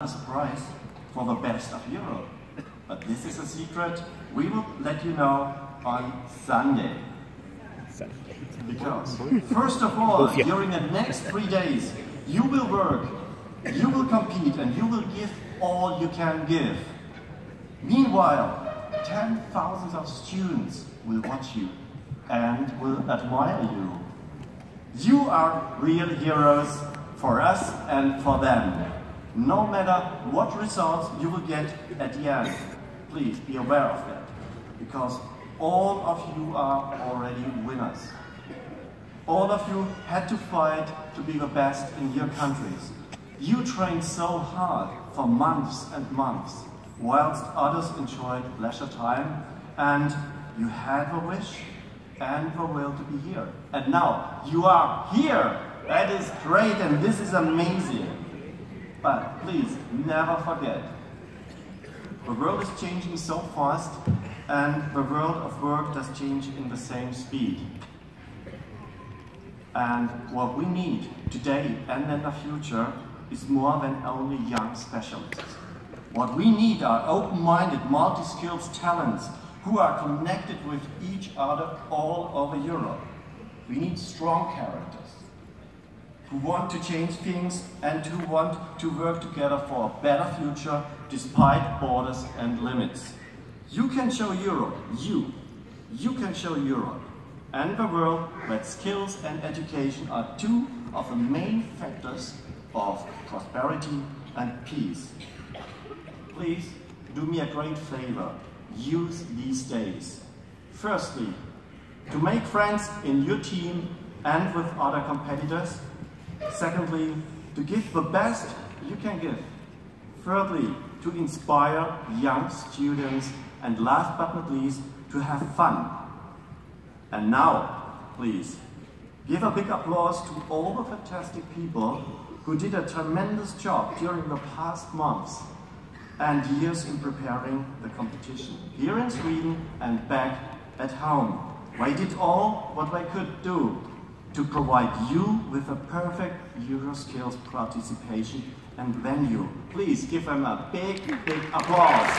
a surprise for the best of Europe. But this is a secret we will let you know on Sunday. Because, first of all, during the next 3 days, you will work, you will compete, and you will give all you can give. Meanwhile, 10,000 of students will watch you and will admire you. You are real heroes for us and for them. No matter what results you will get at the end, please be aware of that, because all of you are already winners. All of you had to fight to be the best in your countries. You trained so hard for months and months, whilst others enjoyed leisure time, and you had the wish and the will to be here. And now you are here. That is great, and this is amazing. But please, never forget, the world is changing so fast, and the world of work does change in the same speed. And what we need today and in the future is more than only young specialists. What we need are open-minded, multi-skilled talents who are connected with each other all over Europe. We need strong characters who want to change things and who want to work together for a better future despite borders and limits. You can show Europe, you can show Europe and the world that skills and education are two of the main factors of prosperity and peace. Please do me a great favor, use these days. Firstly, to make friends in your team and with other competitors. Secondly, to give the best you can give. Thirdly, to inspire young students. And last but not least, to have fun. And now, please, give a big applause to all the fantastic people who did a tremendous job during the past months and years in preparing the competition, here in Sweden and back at home. They did all what they could do to provide you with a perfect Euroskills participation and venue. Please give them a big, big applause.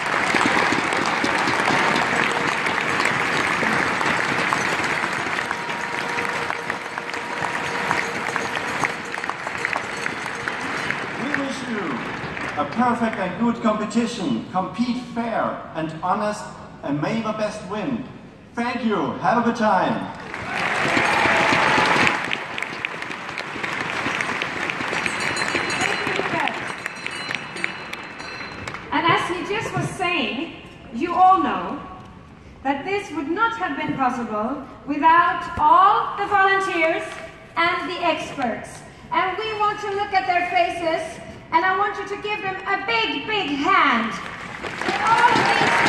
We wish you a perfect and good competition. Compete fair and honest, and may the best win. Thank you. Have a good time. And as he just was saying, you all know that this would not have been possible without all the volunteers and the experts. And we want to look at their faces, and I want you to give them a big, big hand. All of these